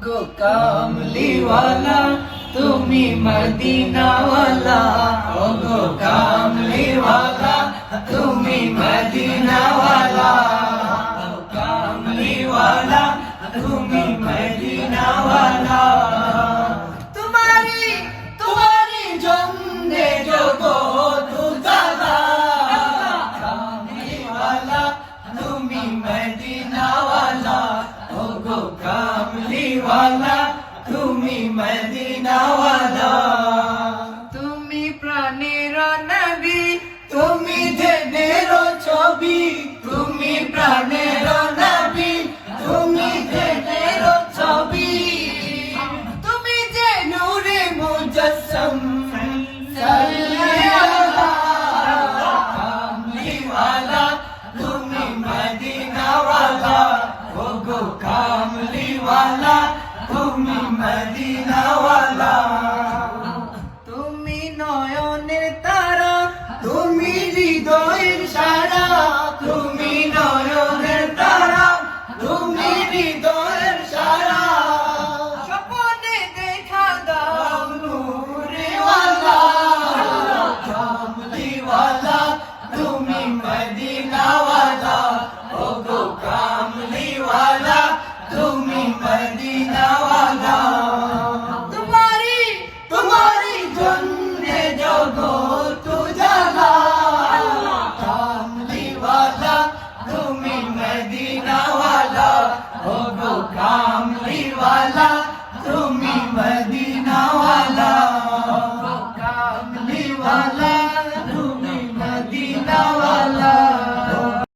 গো কামলিওয়ালা তুমি মদিনাওয়ালা, ও গো কামলিওয়ালা তুমি মদিনাওয়ালা, কামলিওয়ালা তুমি মদিনাওয়ালা। তোমারি জন্যে জগৎ উজালা, কামলিওয়ালা তুমি মদিনাওয়ালা, ও গো কামলিওয়ালা তুমি মদিনাওয়ালা। তুমি প্রাণের নবী, তুমি দেবের ছবি, তুমি প্রাণের নবী, তুমি দেবের ছবি, তুমি যে নূরে মুজাসসাম, কামলিওয়ালা তুমি মদিনাওয়ালা, ও গো কামলিওয়ালা তুমি মদিনাওয়ালা। তুমি নয়নের তারা, তুমি হৃদয়ের সারা, তুমি নয়নের তারা, তুমি হৃদয়ের সারা, স্বপ্নে দেখা দাও নূরেওয়ালা, কামলিওয়ালা তুমি মদিনাওয়ালা, ও গো কামলিওয়ালা তুমি মদিনাওয়ালা। তোমারি জন্যে জগৎ উজালা, কামলিওয়ালা তুমি মদিনা